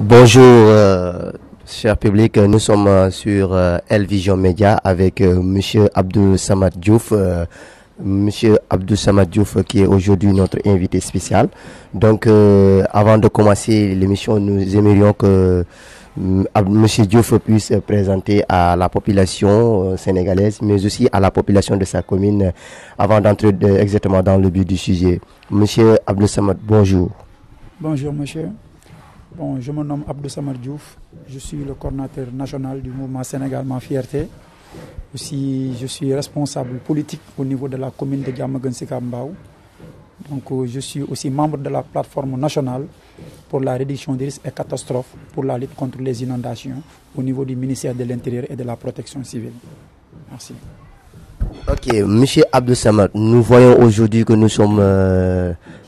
Bonjour, cher public. Nous sommes sur El Vision Média avec Monsieur Abdou Samad Diouf. Monsieur Abdou Samad Diouf qui est aujourd'hui notre invité spécial. Donc, avant de commencer l'émission, nous aimerions que Monsieur Diouf puisse présenter à la population sénégalaise, mais aussi à la population de sa commune, avant d'entrer exactement dans le but du sujet. Monsieur Abdou Samad, bonjour. Bonjour, monsieur. Bon, je me nomme Abdou Samad Diouf. Je suis le coordinateur national du mouvement Sénégal Ma Fierté. Aussi, je suis responsable politique au niveau de la commune de Diamaguène Sicap Mbao. Donc, je suis aussi membre de la plateforme nationale pour la réduction des risques et catastrophes pour la lutte contre les inondations au niveau du ministère de l'Intérieur et de la Protection civile. Merci. Ok, monsieur Abdou Samad, nous voyons aujourd'hui que nous sommes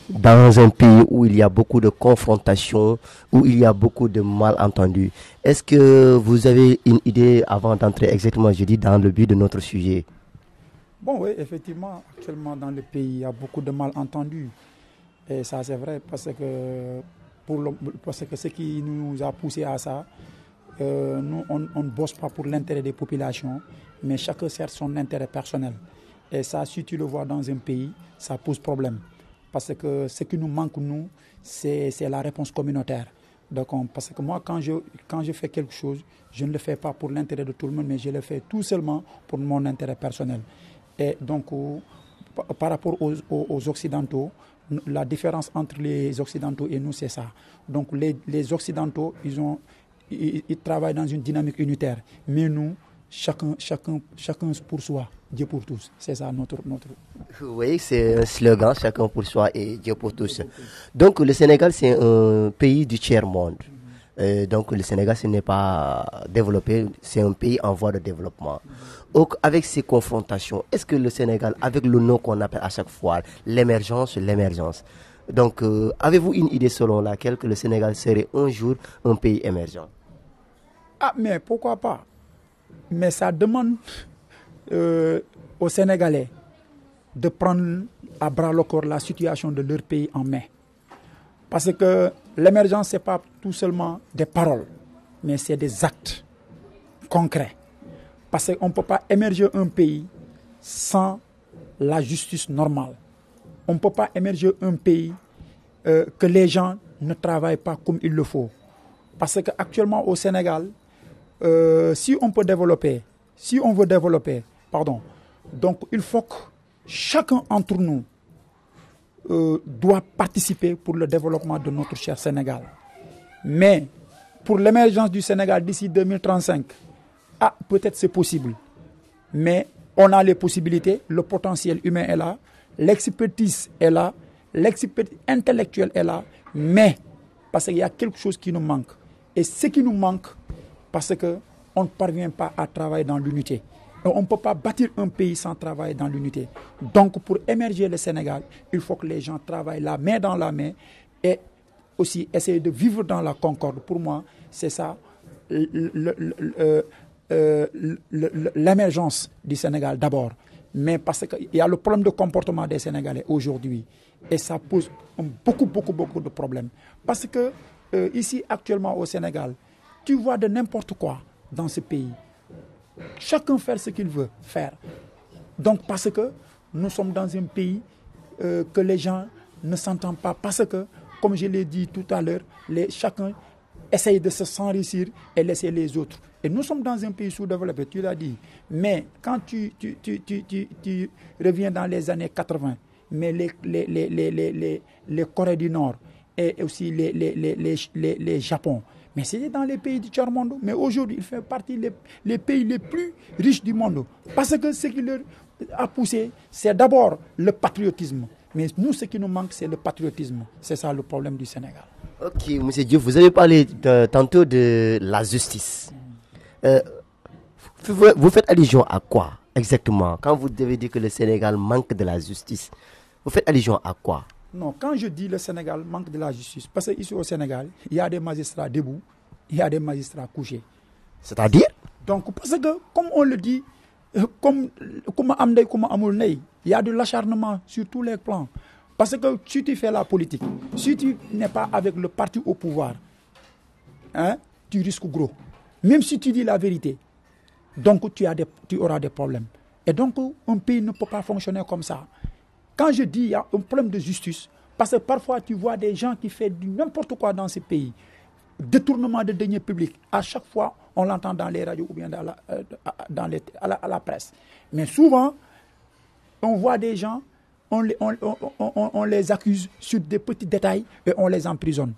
dans un pays où il y a beaucoup de confrontations, où il y a beaucoup de malentendus. Est-ce que vous avez une idée avant d'entrer exactement, je dis, dans le but de notre sujet? Bon, oui, effectivement, actuellement dans le pays, il y a beaucoup de malentendus. Et ça, c'est vrai, parce que ce qui nous a poussé à ça, nous, on ne bosse pas pour l'intérêt des populations, mais chacun sert son intérêt personnel. Et ça, si tu le vois dans un pays, ça pose problème. Parce que ce qui nous manque, nous, c'est la réponse communautaire. Donc, parce que moi, quand je fais quelque chose, je ne le fais pas pour l'intérêt de tout le monde, mais je le fais tout seulement pour mon intérêt personnel. Et donc, par rapport aux Occidentaux, la différence entre les Occidentaux et nous, c'est ça. Donc, les Occidentaux, ils travaillent dans une dynamique unitaire. Mais nous, chacun pour soi, Dieu pour tous. C'est ça notre. Oui, c'est un slogan, chacun pour soi et Dieu pour tous. Donc le Sénégal, c'est un pays du tiers-monde. Donc le Sénégal, ce n'est pas développé, c'est un pays en voie de développement. Donc avec ces confrontations, est-ce que le Sénégal, avec le nom qu'on appelle à chaque fois, l'émergence, donc avez-vous une idée selon laquelle que le Sénégal serait un jour un pays émergent? Ah, mais pourquoi pas? Mais ça demande aux Sénégalais de prendre à bras le corps la situation de leur pays en main. Parce que l'émergence, ce n'est pas tout seulement des paroles, mais c'est des actes concrets. Parce qu'on ne peut pas émerger un pays sans la justice normale. On ne peut pas émerger un pays que les gens ne travaillent pas comme il le faut. Parce qu'actuellement au Sénégal, si on veut développer, donc il faut que chacun d'entre nous doit participer pour le développement de notre cher Sénégal. Mais pour l'émergence du Sénégal d'ici 2035, peut-être c'est possible. Mais on a les possibilités, le potentiel humain est là, l'expertise est là, l'expertise intellectuelle est là, mais parce qu'il y a quelque chose qui nous manque. Et ce qui nous manque, parce qu'on ne parvient pas à travailler dans l'unité. On ne peut pas bâtir un pays sans travailler dans l'unité. Donc, pour émerger le Sénégal, il faut que les gens travaillent la main dans la main et aussi essayer de vivre dans la concorde. Pour moi, c'est ça l'émergence du Sénégal d'abord. Mais parce qu'il y a le problème de comportement des Sénégalais aujourd'hui. Et ça pose beaucoup de problèmes. Parce que ici, actuellement au Sénégal, tu vois de n'importe quoi dans ce pays. Chacun fait ce qu'il veut faire. Donc parce que nous sommes dans un pays que les gens ne s'entendent pas. Parce que, comme je l'ai dit tout à l'heure, chacun essaye de s'enrichir et laisser les autres. Et nous sommes dans un pays sous-développé, tu l'as dit. Mais quand tu reviens dans les années 80, mais les Corées du Nord et aussi les Japon, mais c'était dans les pays du tiers-monde. Mais aujourd'hui, il fait partie des pays les plus riches du monde. Parce que ce qui leur a poussé, c'est d'abord le patriotisme. Mais nous, ce qui nous manque, c'est le patriotisme. C'est ça le problème du Sénégal. Ok, M. Diouf, vous avez parlé tantôt de la justice. Vous faites allusion à quoi exactement? Quand vous devez dire que le Sénégal manque de la justice, vous faites allusion à quoi? Non, quand je dis le Sénégal manque de la justice, parce qu'ici au Sénégal, il y a des magistrats debout, il y a des magistrats couchés. C'est-à-dire? Donc, parce que, comme on le dit, comme il y a de l'acharnement sur tous les plans. Parce que si tu fais la politique, si tu n'es pas avec le parti au pouvoir, hein, tu risques gros. Même si tu dis la vérité, donc tu auras des problèmes. Et donc, un pays ne peut pas fonctionner comme ça. Quand je dis qu'il y a un problème de justice, parce que parfois tu vois des gens qui font n'importe quoi dans ces pays, détournement de deniers publics, à chaque fois on l'entend dans les radios ou bien à la presse. Mais souvent, on voit des gens, on les accuse sur des petits détails et on les emprisonne.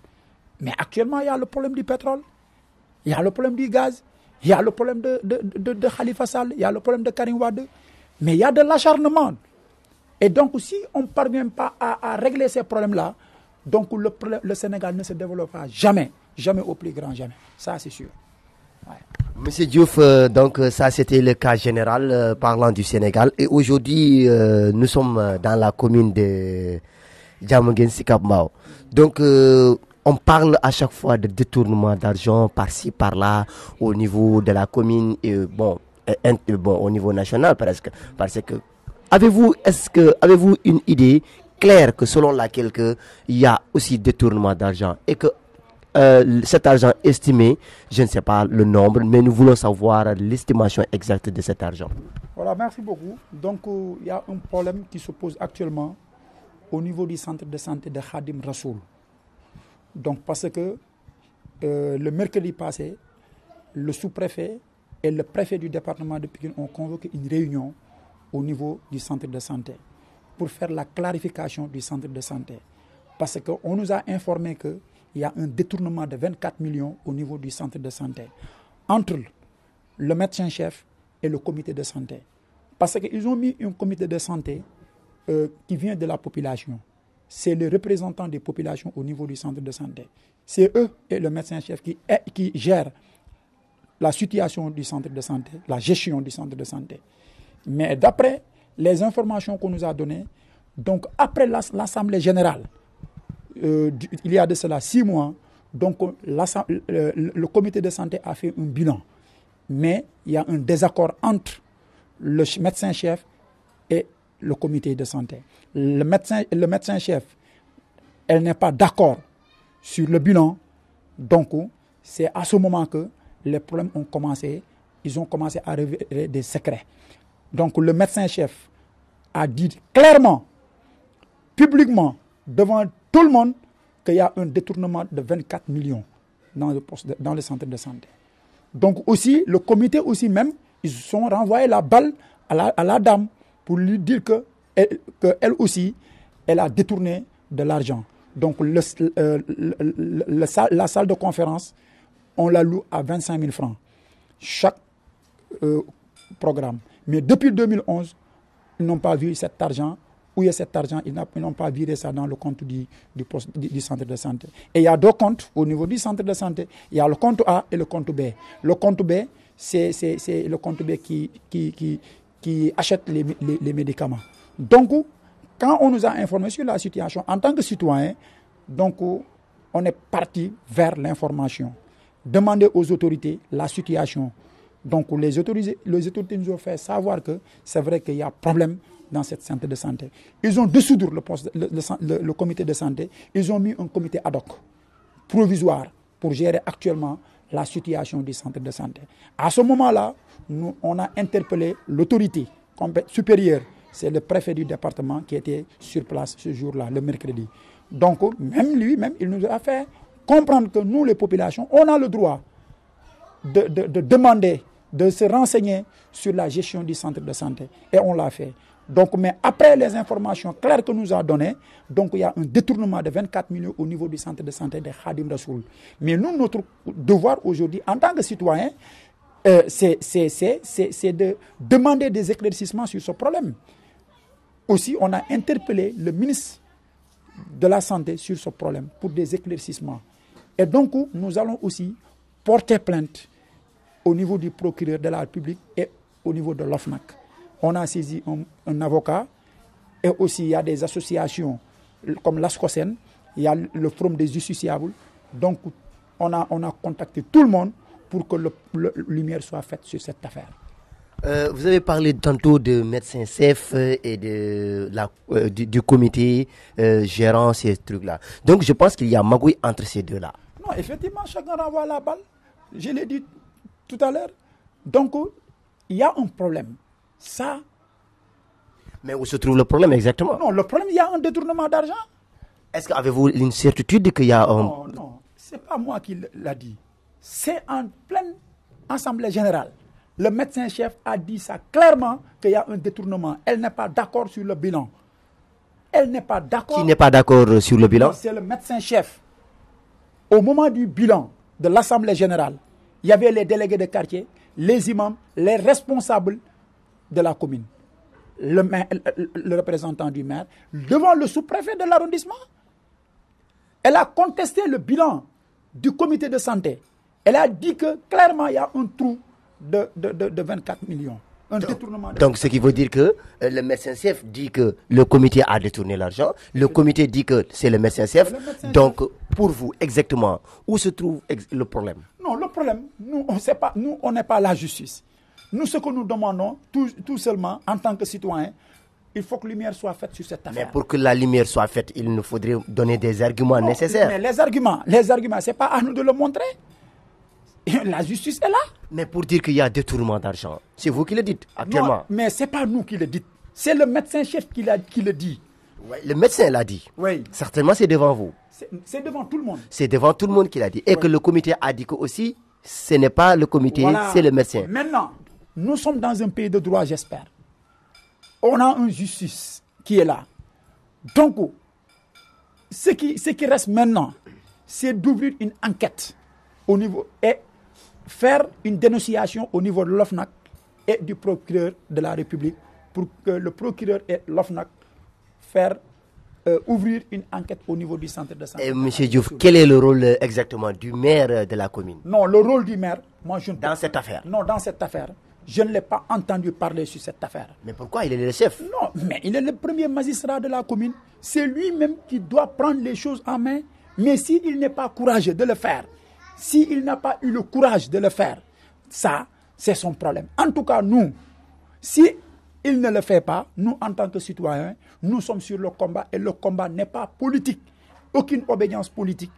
Mais actuellement, il y a le problème du pétrole, il y a le problème du gaz, il y a le problème de Khalifa Sall, il y a le problème de Karim Wade, mais il y a de l'acharnement. Et donc, si on ne parvient pas à régler ces problèmes-là, donc le Sénégal ne se développera jamais, jamais au plus grand jamais. Ça, c'est sûr. Ouais. Monsieur Diouf, donc ça c'était le cas général parlant du Sénégal. Et aujourd'hui, nous sommes dans la commune de Diamaguène Sicap Mbao. Donc, on parle à chaque fois de détournement d'argent par-ci, par-là, au niveau de la commune et au niveau national presque. Parce que avez-vous une idée claire que selon laquelle il y a aussi détournement d'argent et que cet argent estimé, je ne sais pas le nombre, mais nous voulons savoir l'estimation exacte de cet argent. Voilà, merci beaucoup. Donc, il y a un problème qui se pose actuellement au niveau du centre de santé de Khadim Rassoul. Donc, parce que le mercredi passé, le sous-préfet et le préfet du département de Pikine ont convoqué une réunion au niveau du centre de santé pour faire la clarification du centre de santé. Parce qu'on nous a informé qu'il y a un détournement de 24 millions au niveau du centre de santé entre le médecin-chef et le comité de santé. Parce qu'ils ont mis un comité de santé qui vient de la population. C'est le représentant des populations au niveau du centre de santé. C'est eux et le médecin-chef qui gèrent la situation du centre de santé, la gestion du centre de santé. Mais d'après les informations qu'on nous a données, donc après l'Assemblée générale, il y a de cela 6 mois, donc le comité de santé a fait un bilan. Mais il y a un désaccord entre le médecin-chef et le comité de santé. Le médecin-chef, elle n'est pas d'accord sur le bilan. Donc, c'est à ce moment que les problèmes ont commencé. Ils ont commencé à révéler des secrets. Donc, le médecin-chef a dit clairement, publiquement, devant tout le monde, qu'il y a un détournement de 24 millions dans le centre de santé. Donc, aussi, le comité aussi même, ils ont renvoyé la balle à la dame pour lui dire qu'elle aussi, elle a détourné de l'argent. Donc, la salle de conférence, on la loue à 25 000 francs, chaque programme. Mais depuis 2011, ils n'ont pas vu cet argent. Où il y a cet argent, ils n'ont pas viré ça dans le compte du centre de santé. Et il y a 2 comptes au niveau du centre de santé. Il y a le compte A et le compte B. Le compte B, c'est le compte B qui achète les médicaments. Donc, quand on nous a informé sur la situation, en tant que citoyen, donc, on est parti vers l'information. Demander aux autorités la situation. Donc, les autorités nous ont fait savoir que c'est vrai qu'il y a problème dans cette centre de santé. Ils ont dissoudre le comité de santé. Ils ont mis un comité ad hoc, provisoire, pour gérer actuellement la situation du centre de santé. À ce moment-là, on a interpellé l'autorité supérieure. C'est le préfet du département qui était sur place ce jour-là, le mercredi. Donc, même lui, il nous a fait comprendre que nous, les populations, on a le droit de demander, de se renseigner sur la gestion du centre de santé. Et on l'a fait. Donc, mais après les informations claires que nous a données, donc il y a un détournement de 24 millions au niveau du centre de santé de Khadim Rassoul. Mais nous, notre devoir aujourd'hui, en tant que citoyens, c'est de demander des éclaircissements sur ce problème. Aussi, on a interpellé le ministre de la Santé sur ce problème pour des éclaircissements. Et donc, nous allons aussi porter plainte au niveau du procureur de la République et au niveau de l'OFNAC. On a saisi un avocat et aussi il y a des associations comme l'ASCOSEN, il y a le Forum des justiciables. Donc, on a contacté tout le monde pour que la lumière soit faite sur cette affaire. Vous avez parlé tantôt de médecin-chef et du comité gérant ces trucs-là. Donc, je pense qu'il y a magouille entre ces deux-là. Non, effectivement, chacun renvoie la balle. Je l'ai dit tout à l'heure. Donc, il y a un problème. Ça. Mais où se trouve le problème exactement? Non, le problème, il y a un détournement d'argent. Est-ce qu'avez-vous une certitude qu'il y a un... Non, non, ce n'est pas moi qui l'a dit. C'est en pleine assemblée générale. Le médecin-chef a dit ça clairement qu'il y a un détournement. Elle n'est pas d'accord sur le bilan. Elle n'est pas d'accord. Qui n'est pas d'accord sur le bilan? C'est le médecin-chef. Au moment du bilan de l'assemblée générale, il y avait les délégués de quartier, les imams, les responsables de la commune, le représentant du maire, devant le sous-préfet de l'arrondissement. Elle a contesté le bilan du comité de santé. Elle a dit que clairement il y a un trou de 24 millions. Un détournement. Donc ce qui veut dire que le médecin-chef dit que le comité a détourné l'argent, le comité dit que c'est le médecin-chef. Donc pour vous, exactement, où se trouve le problème? Non, le problème, nous, on n'est pas la justice. Nous, ce que nous demandons, tout seulement, en tant que citoyens, il faut que lumière soit faite sur cette affaire. Mais pour que la lumière soit faite, il nous faudrait donner des arguments nécessaires. Mais les arguments, ce n'est pas à nous de le montrer. La justice est là. Mais pour dire qu'il y a détournement d'argent, c'est vous qui le dites actuellement. Non, mais ce n'est pas nous qui le dites. C'est le médecin-chef qui le dit. Ouais, le médecin l'a dit. Oui. Certainement, c'est devant vous. C'est devant tout le monde. C'est devant tout le monde qu'il a dit. Et que le comité a dit que aussi, ce n'est pas le comité, c'est le médecin. Maintenant, nous sommes dans un pays de droit, j'espère. On a une justice qui est là. Donc, ce qui reste maintenant, c'est d'ouvrir une enquête au niveau et faire une dénonciation au niveau de l'OFNAC et du procureur de la République pour que le procureur et l'OFNAC faire ouvrir une enquête au niveau du centre de santé. Et M. Diouf, quel est le rôle exactement du maire de la commune? Non, le rôle du maire, moi je ne Dans cette affaire? Non, dans cette affaire. Je ne l'ai pas entendu parler sur cette affaire. Mais pourquoi? Il est le chef. Non, mais il est le premier magistrat de la commune. C'est lui-même qui doit prendre les choses en main. Mais s'il n'est pas courageux de le faire, s'il n'a pas eu le courage de le faire, ça, c'est son problème. En tout cas, nous, si il ne le fait pas, nous, en tant que citoyens, nous sommes sur le combat et le combat n'est pas politique. Aucune obédience politique,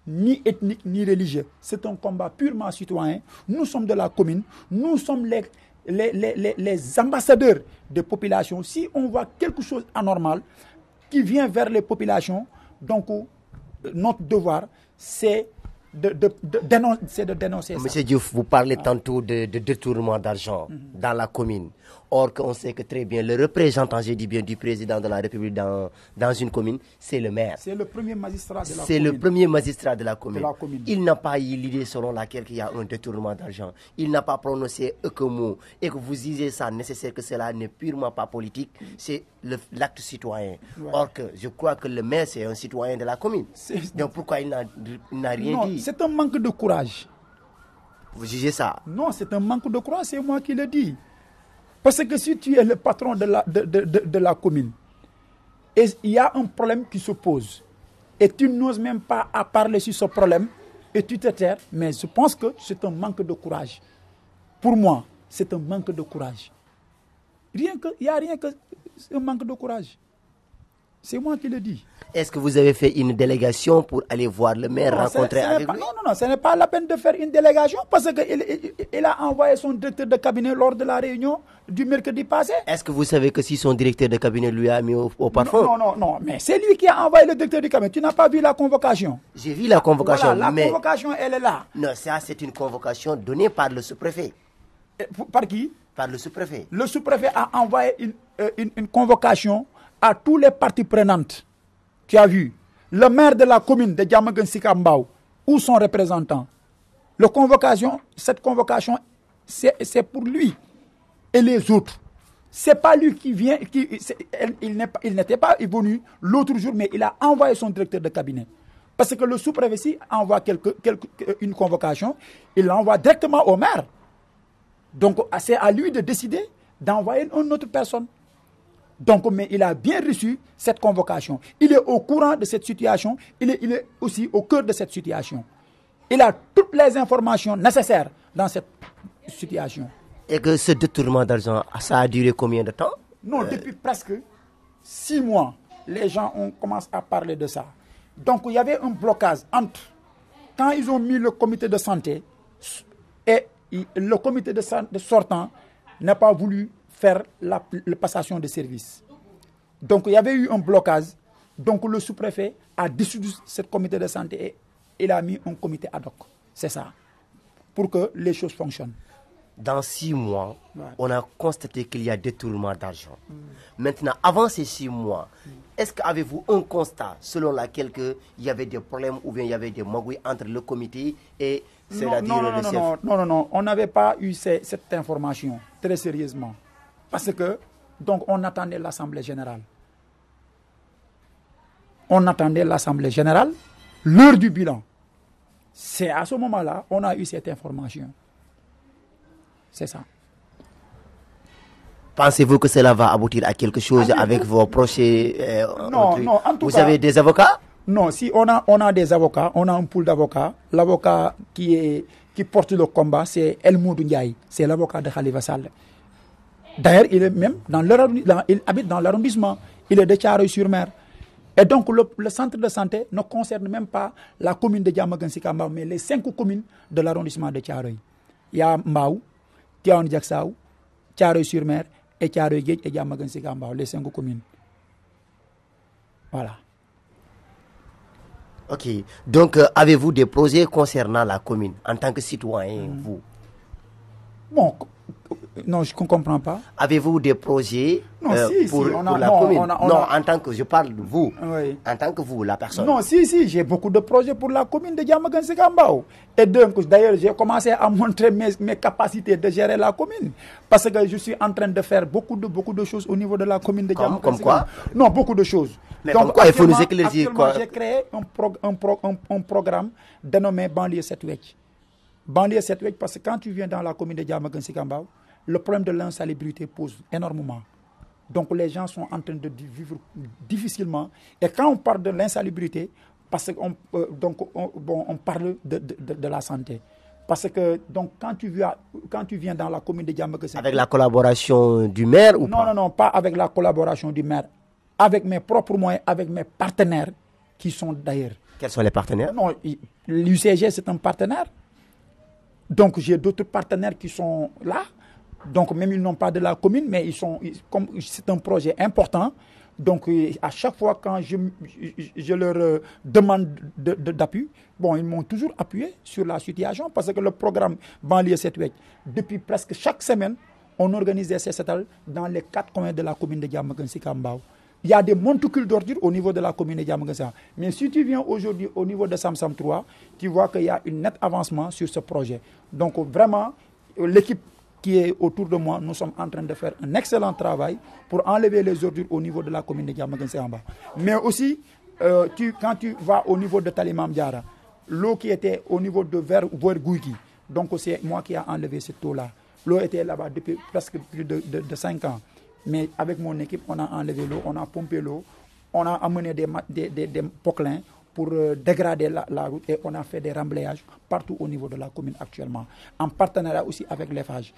ni ethnique, ni religieuse. C'est un combat purement citoyen. Nous sommes de la commune, nous sommes les ambassadeurs des populations. Si on voit quelque chose d'anormal qui vient vers les populations, donc notre devoir, c'est de dénoncer ça. Monsieur Diouf, vous parlez tantôt de détournement d'argent dans la commune. Or, on sait que très bien, le représentant, je dis bien, du président de la République dans une commune, c'est le maire. C'est le premier magistrat de la commune. C'est le premier magistrat de la commune. De la commune. Il n'a pas eu l'idée selon laquelle il y a un détournement d'argent. Il n'a pas prononcé aucun mot. Et que vous disiez ça nécessaire, que cela n'est purement pas politique, c'est l'acte citoyen. Ouais. Or, que je crois que le maire, c'est un citoyen de la commune. Donc pourquoi il n'a rien dit? C'est un manque de courage. Vous jugez ça? Non, c'est un manque de courage, c'est moi qui le dis. Parce que si tu es le patron de la commune, et il y a un problème qui se pose, et tu n'oses même pas à parler sur ce problème, et tu te tais, mais je pense que c'est un manque de courage. Pour moi, c'est un manque de courage. Il n'y a rien que un manque de courage. C'est moi qui le dis. Est-ce que vous avez fait une délégation pour aller voir le maire, rencontrer avec lui? Non, ce n'est pas la peine de faire une délégation parce qu'il a envoyé son directeur de cabinet lors de la réunion du mercredi passé. Est-ce que vous savez que si son directeur de cabinet lui a mis au parfum? Non, mais c'est lui qui a envoyé le directeur du cabinet. Tu n'as pas vu la convocation? J'ai vu la convocation. Voilà, la convocation, elle est là. Non, ça c'est une convocation donnée par le sous-préfet. Par qui? Par le sous-préfet. Le sous-préfet a envoyé une convocation à tous les parties prenantes. Tu as vu, le maire de la commune de Diamaguène-Sicap Mbao ou son représentant. Cette convocation, c'est pour lui et les autres. C'est pas lui qui vient, il n'était pas venu l'autre jour, mais il a envoyé son directeur de cabinet. Parce que le sous-préfet envoie une convocation, il l'envoie directement au maire. Donc c'est à lui de décider d'envoyer une autre personne. Donc, mais il a bien reçu cette convocation. Il est au courant de cette situation. Il est aussi au cœur de cette situation. Il a toutes les informations nécessaires dans cette situation. Et que ce détournement d'argent, ça a duré combien de temps? Non, depuis presque 6 mois, les gens commencé à parler de ça. Donc, il y avait un blocage entre quand ils ont mis le comité de santé, et le comité de santé sortant n'a pas voulu faire la passation de service. Donc il y avait eu un blocage. Donc le sous-préfet a dissous ce comité de santé et il a mis un comité ad hoc. C'est ça. Pour que les choses fonctionnent. Dans 6 mois, on a constaté qu'il y a détournement d'argent. Maintenant, avant ces 6 mois, est-ce qu'avez-vous un constat selon lequel il y avait des problèmes ou bien il y avait des magouilles entre le comité et c'est-à-dire le chef? Non, on n'avait pas eu cette information, très sérieusement. Parce que, donc, on attendait l'Assemblée générale. On attendait l'Assemblée générale, l'heure du bilan. C'est à ce moment-là qu'on a eu cette information. C'est ça. Pensez-vous que cela va aboutir à quelque chose avec vos projets Non, en tout Vous cas, avez des avocats? Non, si on a des avocats, on a un pool d'avocats. L'avocat qui porte le combat, c'est El Moudou Ndiaye. C'est l'avocat de Khalifa Sall. D'ailleurs, il est même il habite dans l'arrondissement. Il est de Thiaroye-sur-Mer. Et donc, le centre de santé ne concerne même pas la commune de Diamaguène Sicap Mbao, mais les 5 communes de l'arrondissement de Thiaroye. Il y a Mbao, Tivaouane Diacksao, Thiaroye-sur-Mer et Thiaroye-Géej et Diamaguène Sicap Mbao, les 5 communes. Voilà. Ok. Donc, avez-vous des projets concernant la commune en tant que citoyen, vous? Bon, non, je ne comprends pas. Avez-vous des projets pour la commune? En tant que, je parle de vous, en tant que vous, la personne. Non, si, j'ai beaucoup de projets pour la commune de Diamaguène Sicap Mbao. Et donc, d'ailleurs, j'ai commencé à montrer mes capacités de gérer la commune. Parce que je suis en train de faire beaucoup de choses au niveau de la commune de Diamaguène Sicap Mbao. Comme quoi? Non, beaucoup de choses. Mais donc, quoi, il faut nous éclaircir quoi? J'ai créé un programme dénommé Banlieue 7-Wetch. Banlieue 7-Wetch, parce que quand tu viens dans la commune de Diamaguène Sicap Mbao, le problème de l'insalubrité pose énormément. Donc les gens sont en train de vivre difficilement. Et quand on parle de l'insalubrité, parce qu'on on parle de la santé. Parce que donc quand tu viens dans la commune de Diamaguène Sicap Mbao, avec la collaboration du maire ou pas? Non, pas avec la collaboration du maire. Avec mes propres moyens, avec mes partenaires qui sont d'ailleurs. Quels sont les partenaires? Non, l'UCG c'est un partenaire. Donc j'ai d'autres partenaires qui sont là. Donc même ils n'ont pas de la commune, mais comme c'est un projet important. Donc à chaque fois quand je leur demande d'appui, bon, ils m'ont toujours appuyé sur la situation parce que le programme Banlieue 7-Wetch, depuis presque chaque semaine, on organise des CCTL dans les 4 coins de la commune de Diamaguène Sicap Mbao. Il y a des monticules d'ordures au niveau de la commune de Diamaguène Sicap Mbao. Mais si tu viens aujourd'hui au niveau de Samsam 3, tu vois qu'il y a un net avancement sur ce projet. Donc vraiment, l'équipe qui est autour de moi, nous sommes en train de faire un excellent travail pour enlever les ordures au niveau de la commune de Diamaguène Sicap Mbao. Mais aussi, quand tu vas au niveau de Talimam Diara, l'eau qui était au niveau de Vergouiki, donc c'est moi qui ai enlevé cette eau-là. L'eau était là-bas depuis presque plus de 5 ans. Mais avec mon équipe, on a enlevé l'eau, on a pompé l'eau, on a amené des poclins pour dégrader la route et on a fait des remblayages partout au niveau de la commune actuellement, en partenariat aussi avec l'EFAGE.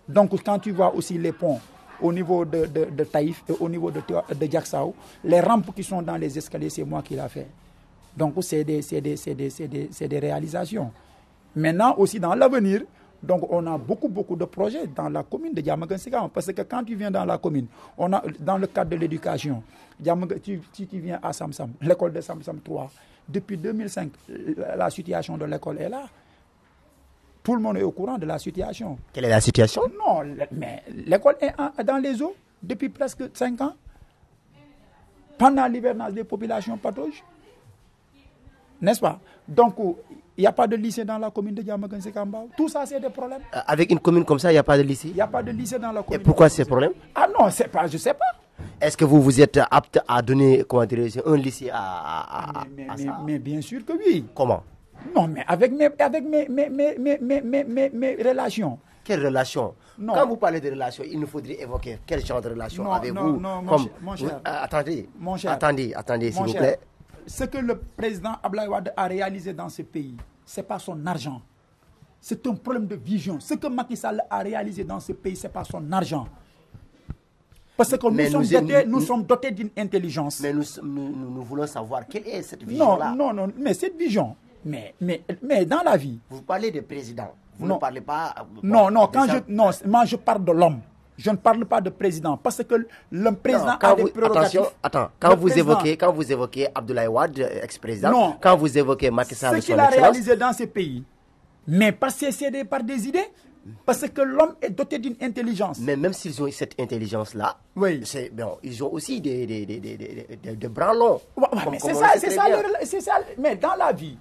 Donc quand tu vois aussi les ponts au niveau de Taïf et au niveau de Diacksao, les rampes qui sont dans les escaliers, c'est moi qui l'ai fait. Donc c'est des réalisations. Maintenant aussi dans l'avenir, donc on a beaucoup de projets dans la commune de Diamaguène Sicap Mbao. Parce que quand tu viens dans la commune, on a dans le cadre de l'éducation, si tu viens à Samsam, l'école de Samsam 3, depuis 2005, la situation de l'école est là. Tout le monde est au courant de la situation. Quelle est la situation? Non, mais l'école est dans les eaux depuis presque 5 ans. Pendant l'hivernage des populations patauges. N'est-ce pas? Donc, il n'y a pas de lycée dans la commune de Diamaguène Sicap Mbao. Tout ça, c'est des problèmes. Avec une commune comme ça, il n'y a pas de lycée? Il n'y a pas de lycée dans la commune. Et pourquoi ces problèmes? Ah non, je ne sais pas. Est-ce que vous êtes apte à donner un lycée à ça? Mais bien sûr que oui. Comment? Non, mais avec mes relations. Quelles relations? Non. Quand vous parlez de relations, il nous faudrait évoquer quel genre de relations avez-vous? Non, mon cher. Attendez, Mon cher. Attendez, s'il vous cher, plaît. Ce que le président Abdoulaye Wade a réalisé dans ce pays, ce n'est pas son argent. C'est un problème de vision. Ce que Macky Sall a réalisé dans ce pays, ce n'est pas son argent. Parce que nous sommes dotés d'une intelligence. Mais nous voulons savoir quelle est cette vision-là. Non, mais cette vision, Mais dans la vie... Vous parlez de président. Vous non. ne parlez pas... Non, moi je parle de l'homme. Je ne parle pas de président parce que le président a des prérogatives. Attention, quand vous évoquez Abdoulaye Wade, ex-président, quand vous évoquez Macky Sall, ce qu'il a réalisé dans ces pays, mais pas cédé par des idées, parce que l'homme est doté d'une intelligence. Mais même s'ils ont cette intelligence-là, oui. Bon, ils ont aussi des bras longs. C'est ça. Mais dans la vie,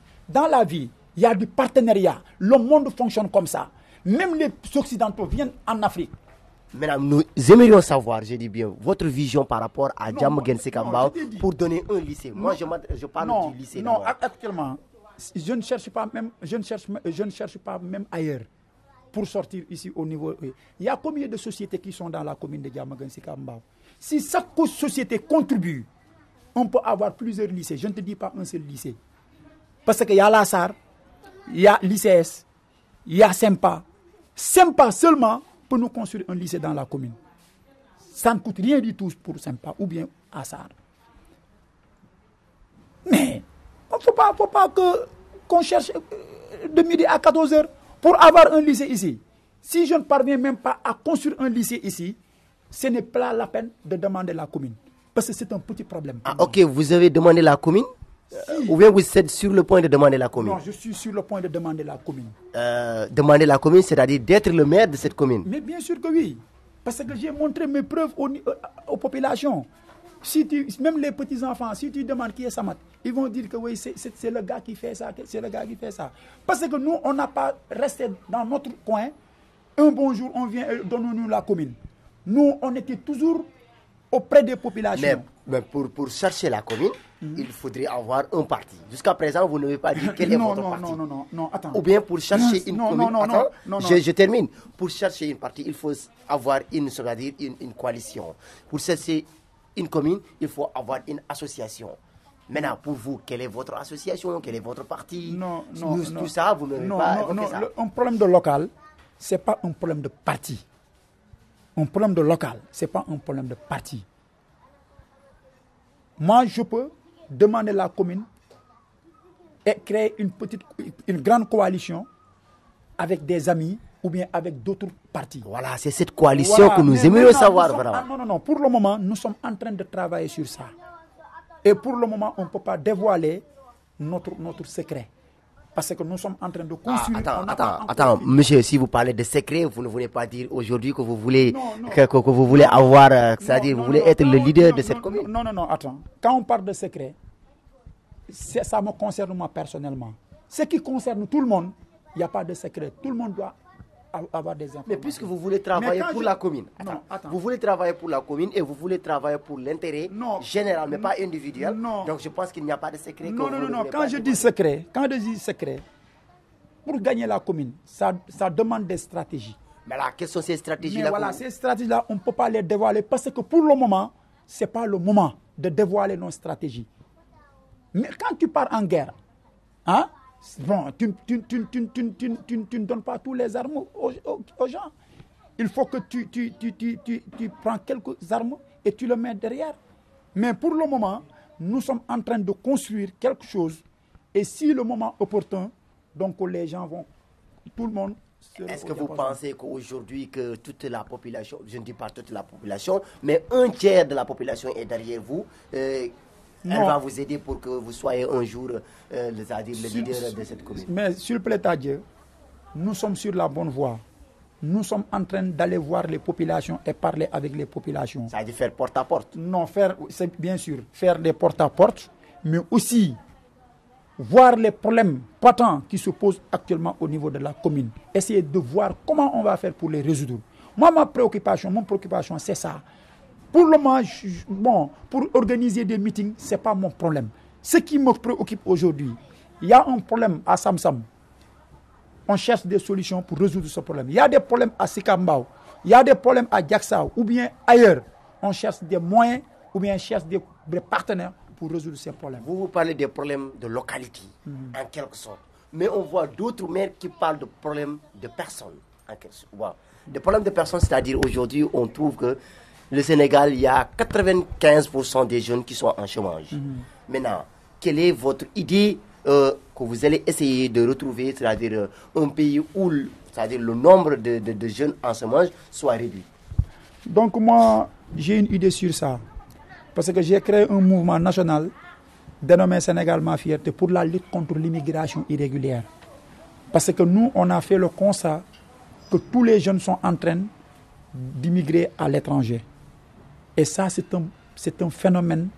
il y a du partenariat. Le monde fonctionne comme ça. Même les Occidentaux viennent en Afrique. Maintenant, nous aimerions savoir, je dis bien, votre vision par rapport à Diamaguène Sicap Mbao pour donner un lycée. Moi, je parle du lycée. Non, actuellement, je ne cherche pas même ailleurs pour sortir ici au niveau. Il y a combien de sociétés qui sont dans la commune de Diamaguène Sicap Mbao? Si chaque société contribue, on peut avoir plusieurs lycées. Je ne te dis pas un seul lycée. Parce qu'il y a l'ASAR, il y a l'ICS, il y a SEMPA. SEMPA seulement peut nous construire un lycée dans la commune. Ça ne coûte rien du tout pour SEMPA ou bien ASAR. Mais il ne faut pas qu'on cherche de midi à 14 heures pour avoir un lycée ici. Si je ne parviens même pas à construire un lycée ici, ce n'est pas la peine de demander la commune. Parce que c'est un petit problème. Ah, ok, vous avez demandé la commune? Ou bien vous êtes sur le point de demander la commune? Non, je suis sur le point de demander la commune. Demander la commune, c'est-à-dire d'être le maire de cette commune? Mais bien sûr que oui. Parce que j'ai montré mes preuves aux populations. Même les petits-enfants, si tu demandes qui est Samat, ils vont dire que oui, c'est le gars qui fait ça, c'est le gars qui fait ça. Parce que nous, on n'a pas resté dans notre coin. Un bon jour, on vient et donne-nous la commune. Nous, on était toujours auprès des populations. Mais pour chercher la commune, il faudrait avoir un parti. Jusqu'à présent, vous n'avez pas dit quel est votre parti. Non, attends. Ou bien pour chercher une commune. Non. Je termine. Pour chercher une partie, il faut avoir une coalition. Pour chercher une commune, il faut avoir une association. Maintenant, pour vous, quelle est votre association? Quel est votre parti? Tout ça, vous n'avez pas évoqué ça. Un problème de local, ce n'est pas un problème de parti. Un problème de local, ce n'est pas un problème de parti. Moi, je peux demander la commune et créer une grande coalition avec des amis ou bien avec d'autres partis. Voilà, c'est cette coalition que nous aimerions savoir vraiment. Non. Pour le moment, nous sommes en train de travailler sur ça. Et pour le moment, on ne peut pas dévoiler notre secret. Parce que nous sommes en train de construire... Attends, monsieur, si vous parlez de secret, vous ne voulez pas dire aujourd'hui que vous voulez, que vous voulez avoir, c'est-à-dire vous voulez être le leader de cette commune. Non, attends. Quand on parle de secret, ça me concerne moi personnellement. Ce qui concerne tout le monde, il n'y a pas de secret. Tout le monde doit avoir des informations. Mais puisque vous voulez travailler pour la commune, vous voulez travailler pour la commune et vous voulez travailler pour l'intérêt général, mais pas individuel. Donc je pense qu'il n'y a pas de secret. Non. Quand je dis secret, pour gagner la commune, ça demande des stratégies. Mais là, quelles sont ces stratégies-là? Voilà, ces stratégies-là, on ne peut pas les dévoiler parce que pour le moment, ce n'est pas le moment de dévoiler nos stratégies. Mais quand tu pars en guerre, bon, tu ne donnes pas tous les armes aux gens. Il faut que tu prends quelques armes et tu le mets derrière. Mais pour le moment, nous sommes en train de construire quelque chose. Et si le moment opportun, donc les gens vont, tout le monde... Est-ce que vous pensez qu'aujourd'hui, que toute la population, je ne dis pas toute la population, mais un tiers de la population est derrière vous, elle va vous aider pour que vous soyez un jour le leader de cette commune? Mais s'il plaît à Dieu, nous sommes sur la bonne voie. Nous sommes en train d'aller voir les populations et parler avec les populations. Ça veut dire faire porte-à-porte? Non, c'est bien sûr faire des porte-à-porte, mais aussi voir les problèmes patents qui se posent actuellement au niveau de la commune. Essayer de voir comment on va faire pour les résoudre. Moi, mon préoccupation, c'est ça. Pour le moment, pour organiser des meetings, ce n'est pas mon problème. Ce qui me préoccupe aujourd'hui, il y a un problème à Samsam. On cherche des solutions pour résoudre ce problème. Il y a des problèmes à Sicap Mbao, il y a des problèmes à Diacksao ou bien ailleurs. On cherche des moyens ou bien on cherche des partenaires pour résoudre ces problèmes. Vous parlez des problèmes de localité, en quelque sorte. Mais on voit d'autres maires qui parlent de problèmes de personnes, en quelque sorte. Wow. Des problèmes de personnes, c'est-à-dire aujourd'hui, on trouve que le Sénégal, il y a 95% des jeunes qui sont en chômage. Maintenant, quelle est votre idée que vous allez essayer de retrouver, c'est-à-dire un pays où c'est-à-dire le nombre de jeunes en chômage soit réduit? Donc moi, j'ai une idée sur ça. Parce que j'ai créé un mouvement national dénommé Sénégal Ma Fierté pour la lutte contre l'immigration irrégulière. Parce que nous, on a fait le constat que tous les jeunes sont en train d'immigrer à l'étranger. Et ça, c'est un phénomène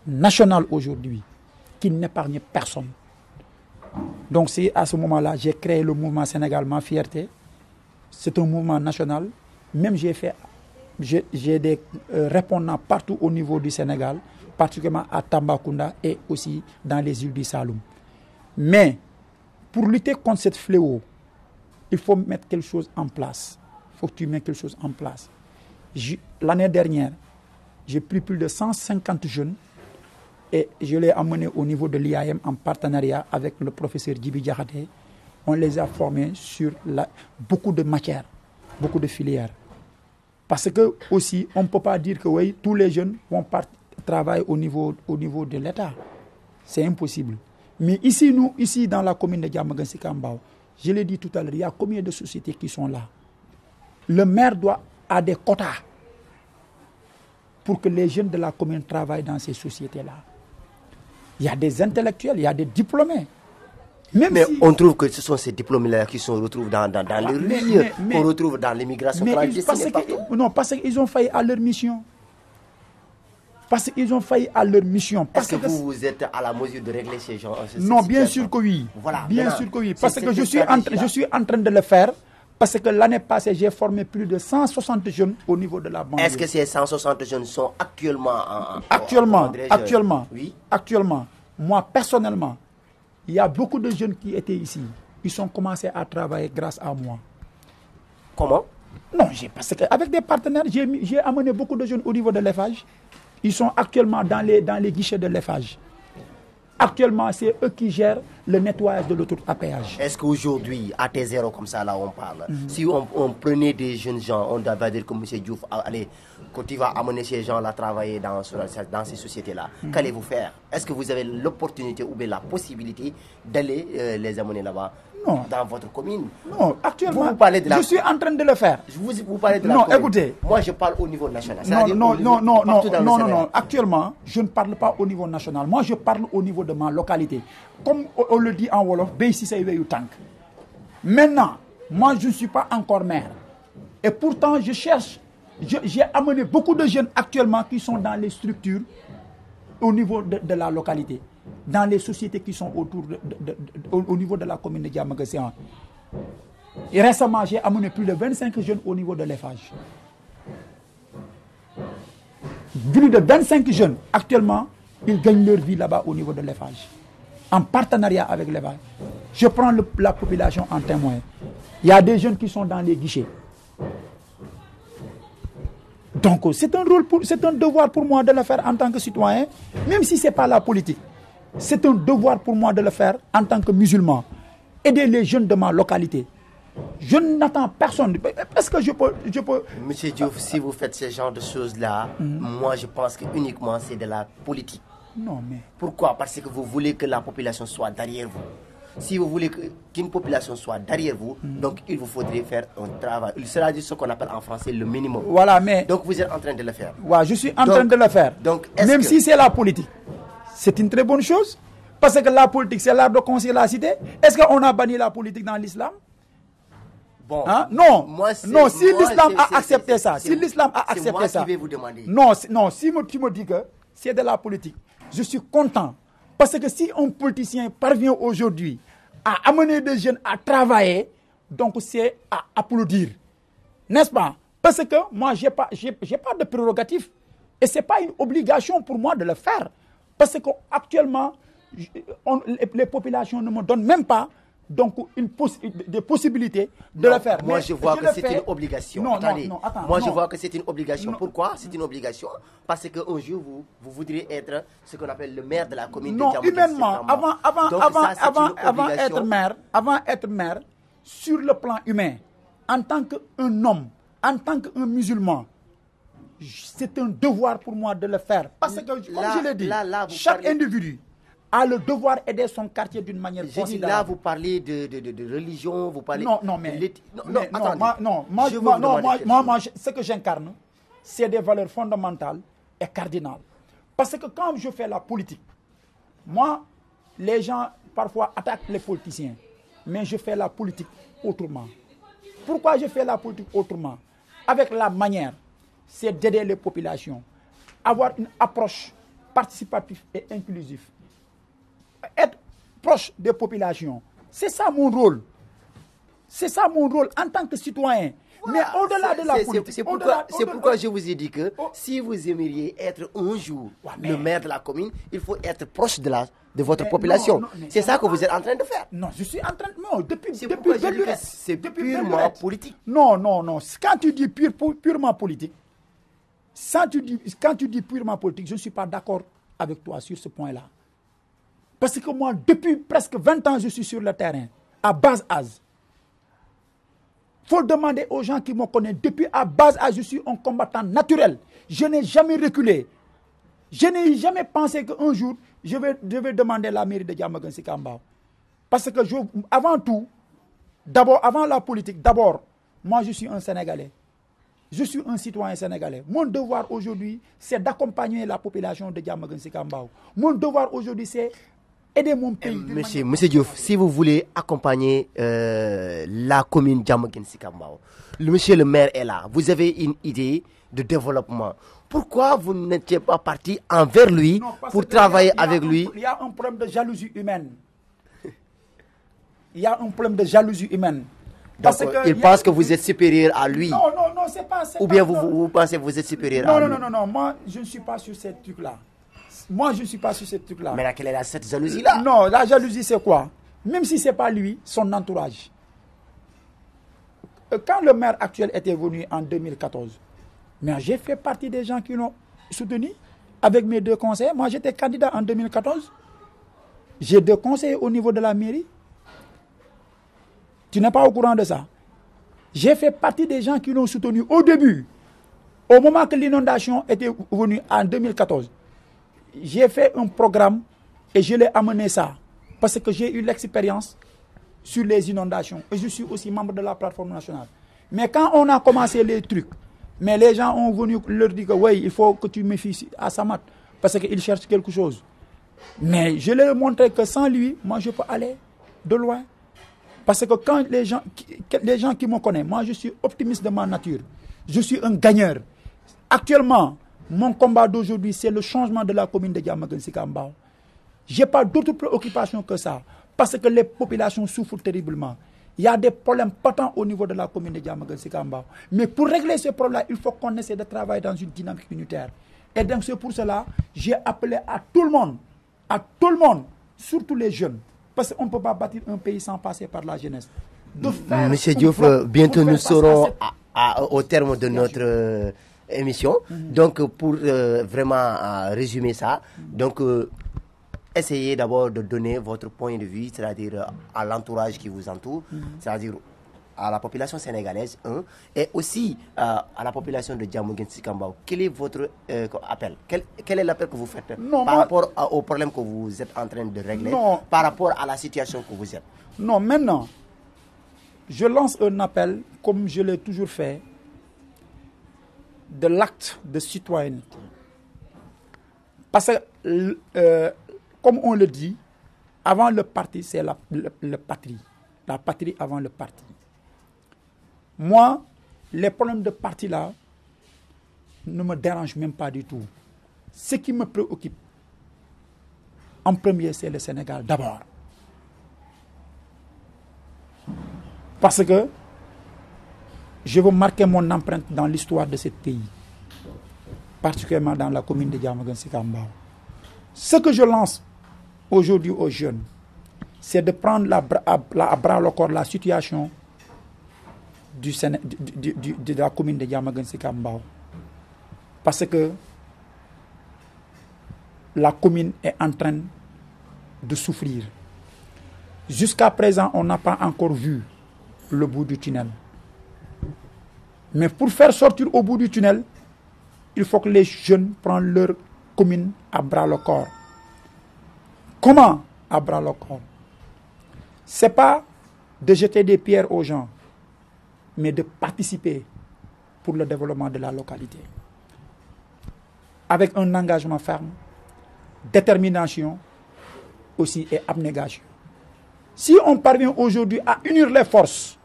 national aujourd'hui qui n'épargne personne. Donc c'est à ce moment-là j'ai créé le mouvement Sénégal Ma Fierté. C'est un mouvement national. Même j'ai des répondants partout au niveau du Sénégal, particulièrement à Tambacounda et aussi dans les îles du Saloum. Mais pour lutter contre cette fléau, il faut mettre quelque chose en place. Il faut que tu mettes quelque chose en place. L'année dernière, j'ai pris plus de 150 jeunes et je les ai amenés au niveau de l'IAM en partenariat avec le professeur Djibi Diakhaté. On les a formés sur beaucoup de matières, beaucoup de filières. Parce que aussi, on ne peut pas dire que oui, tous les jeunes vont travailler au niveau de l'État. C'est impossible. Mais ici, dans la commune de Diamaguène-Sicap-Mbao, je l'ai dit tout à l'heure, il y a combien de sociétés qui sont là? Le maire a des quotas pour que les jeunes de la commune travaillent dans ces sociétés-là. Il y a des intellectuels, il y a des diplômés. Mais on trouve que ce sont ces diplômés-là qui se retrouvent dans les rues, qu'on retrouve dans l'immigration clandestine. Non, parce qu'ils ont failli à leur mission. Parce qu'ils ont failli à leur mission. Est-ce que vous êtes à la mesure de régler ces gens? Non, bien sûr que oui. Voilà, bien sûr que oui. Parce que je suis en train de le faire. Parce que l'année passée, j'ai formé plus de 160 jeunes au niveau de la banlieue. Est-ce que ces 160 jeunes sont actuellement oui. Actuellement, moi personnellement, il y a beaucoup de jeunes qui étaient ici. Ils ont commencé à travailler grâce à moi. Comment? Non, parce qu'avec des partenaires, j'ai amené beaucoup de jeunes au niveau de l'EFAGE. Ils sont actuellement dans les guichets de l'EFAGE. Actuellement, c'est eux qui gèrent le nettoyage de l'autoroute à péage. Est-ce qu'aujourd'hui, à T0 comme ça, là on parle, si on prenait des jeunes gens, on va dire que M. Diouf, allez, quand il va amener ces gens-là travailler dans ces sociétés-là, qu'allez-vous faire? Est-ce que vous avez l'opportunité ou bien la possibilité d'aller les amener là-bas? Non. Dans votre commune? Non, actuellement, vous parlez de je suis en train de le faire. Vous parlez de la commune. Écoutez. Moi, je parle au niveau national. Non. Actuellement, je ne parle pas au niveau national. Moi, je parle au niveau de ma localité. Comme on le dit en Wolof, maintenant, moi, je ne suis pas encore maire. Et pourtant, j'ai amené beaucoup de jeunes actuellement qui sont dans les structures au niveau de la localité, dans les sociétés qui sont autour au niveau de la commune de Diamaguène. Et récemment, j'ai amené plus de 25 jeunes au niveau de l'EFAGE. Plus de 25 jeunes, actuellement, ils gagnent leur vie là-bas au niveau de l'EFAGE. En partenariat avec l'EFAGE. Je prends la population en témoin. Il y a des jeunes qui sont dans les guichets. Donc, c'est un devoir pour moi de le faire en tant que citoyen, même si ce n'est pas la politique. C'est un devoir pour moi de le faire en tant que musulman. Aider les jeunes de ma localité. Je n'attends personne. Est-ce que je peux... Monsieur Diouf, si vous faites ce genre de choses-là, moi je pense que uniquement c'est de la politique. Non, mais... Pourquoi? Parce que vous voulez que la population soit derrière vous. Si vous voulez qu'une population soit derrière vous, donc il vous faudrait faire un travail. Il sera dit ce qu'on appelle en français le minimum. Voilà, mais... Donc vous êtes en train de le faire. Ouais, je suis en train de le faire. Donc, même si c'est la politique, c'est une très bonne chose. Parce que la politique, c'est l'art de concilier la cité. Est-ce qu'on a banni la politique dans l'islam? Bon, hein? Non, si l'islam a accepté ça, si l'islam a accepté ça, qui vais vous demander. Non, si tu me dis que c'est de la politique, je suis content. Parce que si un politicien parvient aujourd'hui à amener des jeunes à travailler, donc c'est à applaudir. N'est-ce pas? Parce que moi, je n'ai pas de prérogative. Et ce n'est pas une obligation pour moi de le faire. Parce qu'actuellement, les populations ne me donnent même pas donc des possibilités de le faire. Moi, je vois que c'est une obligation. Je vois que c'est une obligation. Pourquoi c'est une obligation? Parce qu'un jour, vous voudriez être ce qu'on appelle le maire de la commune de Diamaguène. Non, humainement, avant d'être maire, sur le plan humain, en tant qu'un homme, en tant qu'un musulman, c'est un devoir pour moi de le faire. Parce que, comme je l'ai dit, chaque individu a le devoir d'aider son quartier d'une manière considérable. Là, vous parlez de religion, vous parlez... Non, ce que j'incarne, c'est des valeurs fondamentales et cardinales. Parce que quand je fais la politique, moi, les gens parfois attaquent les politiciens, mais je fais la politique autrement. Pourquoi je fais la politique autrement? Avec la manière, c'est d'aider les populations, avoir une approche participative et inclusive, être proche des populations. C'est ça mon rôle. C'est ça mon rôle en tant que citoyen. Voilà, mais au-delà de la politique... C'est pourquoi je vous ai dit que si vous aimeriez être un jour le maire de la commune, il faut être proche de votre population. C'est ça que vous êtes en train de faire. Non, je suis en train de... Non, depuis c'est purement politique. Non. Quand tu dis purement politique, quand tu dis purement politique, je ne suis pas d'accord avec toi sur ce point-là. Parce que moi, depuis presque 20 ans, je suis sur le terrain, à base âge. Il faut demander aux gens qui me connaissent. Depuis à base âge, je suis un combattant naturel. Je n'ai jamais reculé. Je n'ai jamais pensé qu'un jour, je vais demander la mairie de Diamaguène Sicap Mbao. Parce que avant tout, d'abord, avant la politique, d'abord, moi je suis un Sénégalais. Je suis un citoyen sénégalais. Mon devoir aujourd'hui, c'est d'accompagner la population de Diamaguène Sicap Mbao. Mon devoir aujourd'hui, c'est aider mon pays. Monsieur Diouf, si vous voulez accompagner la commune Diamaguène Sicap Mbao, monsieur le maire est là. Vous avez une idée de développement. Pourquoi vous n'étiez pas parti envers lui pour travailler avec lui? Il y a un problème de jalousie humaine. Il y a un problème de jalousie humaine. Parce il pense que vous êtes supérieur à lui. Non, c'est pas ça. Ou bien vous pensez que vous êtes supérieur à lui? Non, moi je ne suis pas sur ce truc-là. Moi je ne suis pas sur ce truc-là. Mais quelle est cette jalousie-là? Non, la jalousie c'est quoi? Même si ce n'est pas lui, son entourage. Quand le maire actuel était venu en 2014, mais j'ai fait partie des gens qui l'ont soutenu avec mes 2 conseillers. Moi j'étais candidat en 2014. J'ai 2 conseillers au niveau de la mairie. Tu n'es pas au courant de ça? J'ai fait partie des gens qui l'ont soutenu au début. Au moment que l'inondation était venue en 2014, j'ai fait un programme et je l'ai amené ça. Parce que j'ai eu l'expérience sur les inondations. Et je suis aussi membre de la plateforme nationale. Mais quand on a commencé les trucs, mais les gens ont venu leur dire que oui, il faut que tu méfies à Samat. Parce qu'il cherche quelque chose. Mais je leur ai montré que sans lui, moi je peux aller de loin. Parce que quand les gens qui me connaissent, moi je suis optimiste de ma nature. Je suis un gagneur. Actuellement, mon combat d'aujourd'hui, c'est le changement de la commune de Diamaguène Sicap Mbao. Je n'ai pas d'autres préoccupations que ça. Parce que les populations souffrent terriblement. Il y a des problèmes patents au niveau de la commune de Diamaguène Sicap Mbao. Mais pour régler ce problème-là, il faut qu'on essaie de travailler dans une dynamique unitaire. Et donc c'est pour cela que j'ai appelé à tout le monde, surtout les jeunes. Parce qu'on ne peut pas bâtir un pays sans passer par la jeunesse. Monsieur Diouf, bientôt nous serons au terme de notre émission. Donc, pour vraiment résumer ça, donc essayez d'abord de donner votre point de vue, c'est-à-dire à l'entourage qui vous entoure, c'est-à-dire à la population sénégalaise, et aussi à la population de Diamaguène Sicap Mbao. Quel est votre appel? Quel est l'appel que vous faites par rapport au problème que vous êtes en train de régler, par rapport à la situation que vous êtes? Non, maintenant, je lance un appel, comme je l'ai toujours fait, de l'acte de citoyenneté. Parce que, comme on le dit, avant le parti, c'est la patrie. La patrie avant le parti. Moi, les problèmes de parti là ne me dérangent même pas du tout. Ce qui me préoccupe, en premier, c'est le Sénégal d'abord. Parce que je veux marquer mon empreinte dans l'histoire de ce pays, particulièrement dans la commune de Diamaguène Sicap Mbao. Ce que je lance aujourd'hui aux jeunes, c'est de prendre à bras le corps la situation de la commune de Diamaguène Sicap Mbao. Parce que la commune est en train de souffrir. Jusqu'à présent, on n'a pas encore vu le bout du tunnel. Mais pour faire sortir au bout du tunnel, il faut que les jeunes prennent leur commune à bras le corps. Comment à bras le corps? Ce n'est pas de jeter des pierres aux gens, mais de participer pour le développement de la localité. Avec un engagement ferme, détermination aussi et abnégation. Si on parvient aujourd'hui à unir les forces,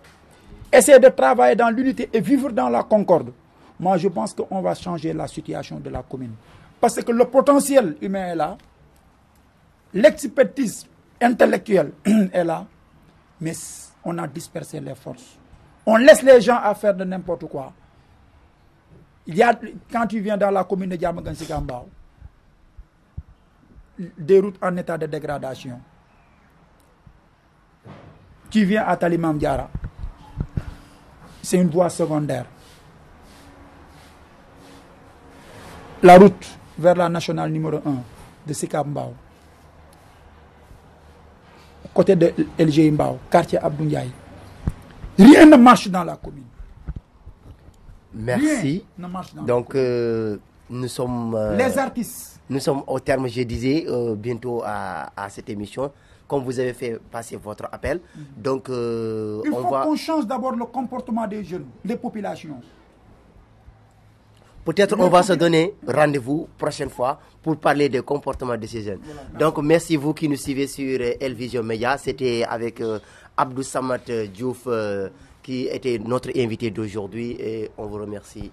essayer de travailler dans l'unité et vivre dans la concorde, moi je pense qu'on va changer la situation de la commune. Parce que le potentiel humain est là, l'expertise intellectuelle est là, mais on a dispersé les forces. On laisse les gens à faire de n'importe quoi. Il y a, quand tu viens dans la commune de Diamaguène-Sicap-Mbao, des routes en état de dégradation. Tu viens à Talimam Diara, c'est une voie secondaire. La route vers la nationale numéro 1 de Sicap-Mbao, côté de LG Mbao, quartier Abdou Ndiaye. Rien ne marche dans la commune. Merci. Rien ne marche dans Donc, la commune. nous sommes... Les artistes. Nous sommes au terme, je disais, bientôt à cette émission. Comme vous avez fait passer votre appel. Donc, Il faut qu'on change d'abord le comportement des jeunes, des populations. Peut-être on va se donner rendez-vous prochaine fois pour parler des comportements de ces jeunes. Voilà. Donc, merci vous qui nous suivez sur El Vision Média. C'était avec Abdou Samad Diouf qui était notre invité d'aujourd'hui et on vous remercie.